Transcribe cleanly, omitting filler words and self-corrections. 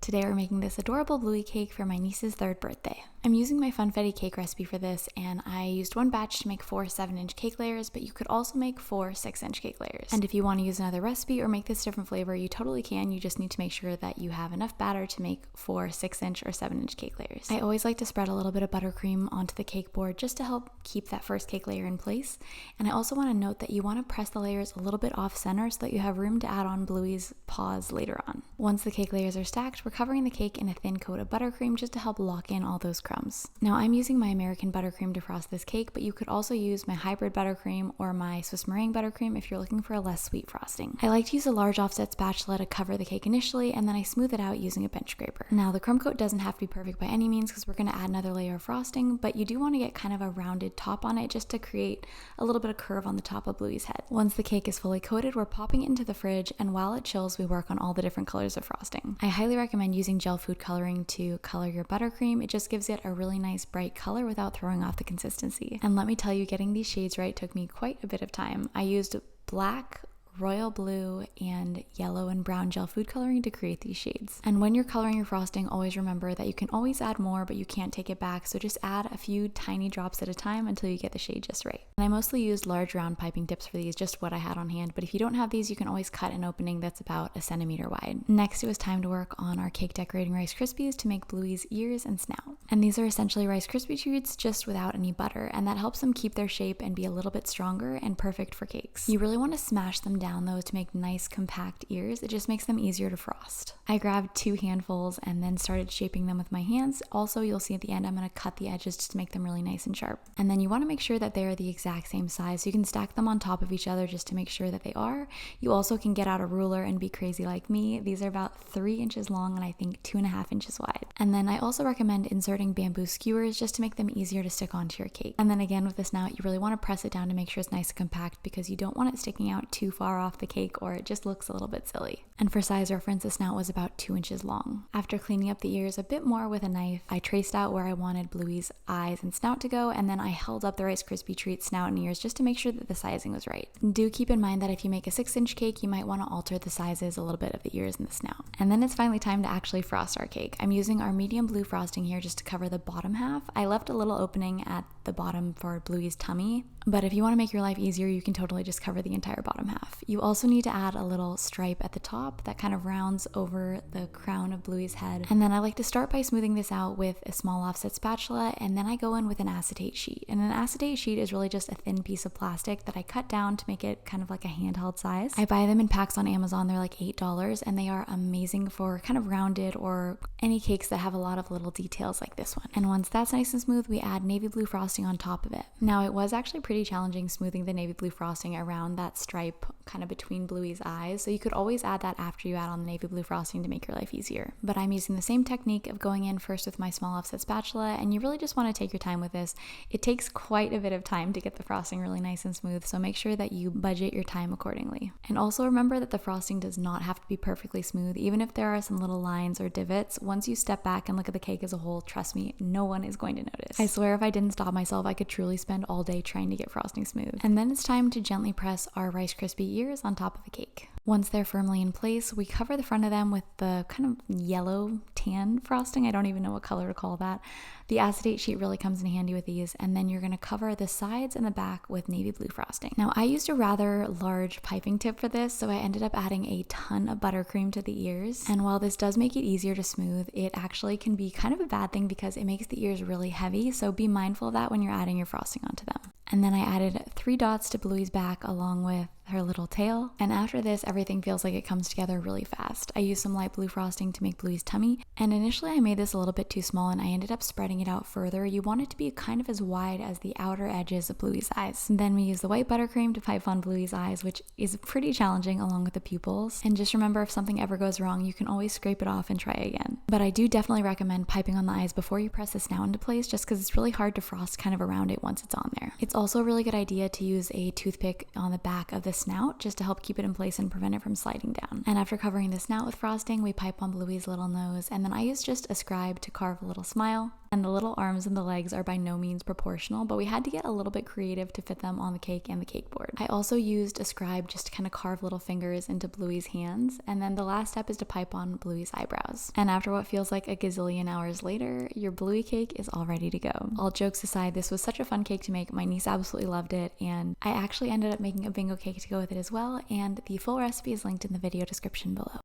Today we're making this adorable Bluey cake for my niece's 3rd birthday. I'm using my funfetti cake recipe for this, and I used one batch to make 4 7-inch cake layers, but you could also make 4 6-inch cake layers. And if you want to use another recipe or make this a different flavor, you totally can. You just need to make sure that you have enough batter to make 4 6-inch or 7-inch cake layers. I always like to spread a little bit of buttercream onto the cake board just to help keep that first cake layer in place. And I also want to note that you want to press the layers a little bit off center so that you have room to add on Bluey's paws later on. Once the cake layers are stacked, we're covering the cake in a thin coat of buttercream just to help lock in all those crumbs. Now I'm using my American buttercream to frost this cake, but you could also use my hybrid buttercream or my Swiss meringue buttercream if you're looking for a less sweet frosting. I like to use a large offset spatula to cover the cake initially, and then I smooth it out using a bench scraper. Now the crumb coat doesn't have to be perfect by any means because we're going to add another layer of frosting, but you do want to get kind of a rounded top on it just to create a little bit of curve on the top of Bluey's head. Once the cake is fully coated, we're popping it into the fridge, and while it chills, we work on all the different colors of frosting. I highly recommend using gel food coloring to color your buttercream. It just gives it a really nice bright color without throwing off the consistency. And let me tell you, getting these shades right took me quite a bit of time. I used black, royal blue, and yellow and brown gel food coloring to create these shades. And when you're coloring your frosting, always remember that you can always add more, but you can't take it back, so just add a few tiny drops at a time until you get the shade just right. And I mostly used large round piping tips for these, just what I had on hand, but if you don't have these, you can always cut an opening that's about 1 centimeter wide. Next, it was time to work on our cake decorating Rice Krispies to make Bluey's ears and snout. And these are essentially Rice Krispie treats just without any butter, and that helps them keep their shape and be a little bit stronger and perfect for cakes. You really want to smash them down though to make nice compact ears. It just makes them easier to frost. I grabbed 2 handfuls and then started shaping them with my hands. Also, you'll see at the end I'm going to cut the edges just to make them really nice and sharp. And then you want to make sure that they're the exact same size, so you can stack them on top of each other just to make sure that they are. You also can get out a ruler and be crazy like me. These are about 3 inches long and I think 2.5 inches wide. And then I also recommend inserting bamboo skewers just to make them easier to stick onto your cake. And then again with the snout, you really want to press it down to make sure it's nice and compact because you don't want it sticking out too far off the cake or it just looks a little bit silly. And for size reference, the snout was about 2 inches long. After cleaning up the ears a bit more with a knife, I traced out where I wanted Bluey's eyes and snout to go, and then I held up the Rice Krispie treat snout and ears just to make sure that the sizing was right. Do keep in mind that if you make a 6-inch cake, you might want to alter the sizes a little bit of the ears and the snout. And then it's finally time to actually frost our cake. I'm using our medium blue frosting here just to cover the bottom half. I left a little opening at the bottom for Bluey's tummy, but if you want to make your life easier, you can totally just cover the entire bottom half. You also need to add a little stripe at the top that kind of rounds over the crown of Bluey's head. And then I like to start by smoothing this out with a small offset spatula, and then I go in with an acetate sheet. And an acetate sheet is really just a thin piece of plastic that I cut down to make it kind of like a handheld size. I buy them in packs on Amazon. They're like $8, and they are amazing for kind of rounded or any cakes that have a lot of little details like this one. And once that's nice and smooth, we add navy blue frosting on top of it. Now it was actually pretty challenging smoothing the navy blue frosting around that stripe kind of between Bluey's eyes, so you could always add that after you add on the navy blue frosting to make your life easier. But I'm using the same technique of going in first with my small offset spatula, and you really just want to take your time with this. It takes quite a bit of time to get the frosting really nice and smooth, so make sure that you budget your time accordingly. And also remember that the frosting does not have to be perfectly smooth. Even if there are some little lines or divots, once you step back and look at the cake as a whole, trust me, no one is going to notice. I swear if I didn't stop myself, I could truly spend all day trying to get frosting smooth. And then it's time to gently press our Rice Krispie ears on top of the cake. Once they're firmly in place, we cover the front of them with the kind of yellow tan frosting. I don't even know what color to call that. The acetate sheet really comes in handy with these, and then you're going to cover the sides and the back with navy blue frosting. Now I used a rather large piping tip for this, so I ended up adding a ton of buttercream to the ears. And while this does make it easier to smooth, it actually can be kind of a bad thing because it makes the ears really heavy, so be mindful of that when you're adding your frosting onto them. And then I added 3 dots to Bluey's back along with her little tail. And after this, everything feels like it comes together really fast. I used some light blue frosting to make Bluey's tummy. And initially I made this a little bit too small and I ended up spreading it out further. You want it to be kind of as wide as the outer edges of Bluey's eyes. And then we use the white buttercream to pipe on Bluey's eyes, which is pretty challenging along with the pupils. And just remember, if something ever goes wrong, you can always scrape it off and try again. But I do definitely recommend piping on the eyes before you press the snout into place, just because it's really hard to frost kind of around it once it's on there. It's also a really good idea to use a toothpick on the back of the snout just to help keep it in place and prevent it from sliding down. And after covering the snout with frosting, we pipe on Bluey's little nose, and then I use just a scribe to carve a little smile. And the little arms and the legs are by no means proportional, but we had to get a little bit creative to fit them on the cake and the cake board. I also used a scribe just to kind of carve little fingers into Bluey's hands, and then the last step is to pipe on Bluey's eyebrows. And after what feels like a gazillion hours later, your Bluey cake is all ready to go. All jokes aside, this was such a fun cake to make. My niece absolutely loved it, and I actually ended up making a bingo cake to go with it as well, and the full recipe is linked in the video description below.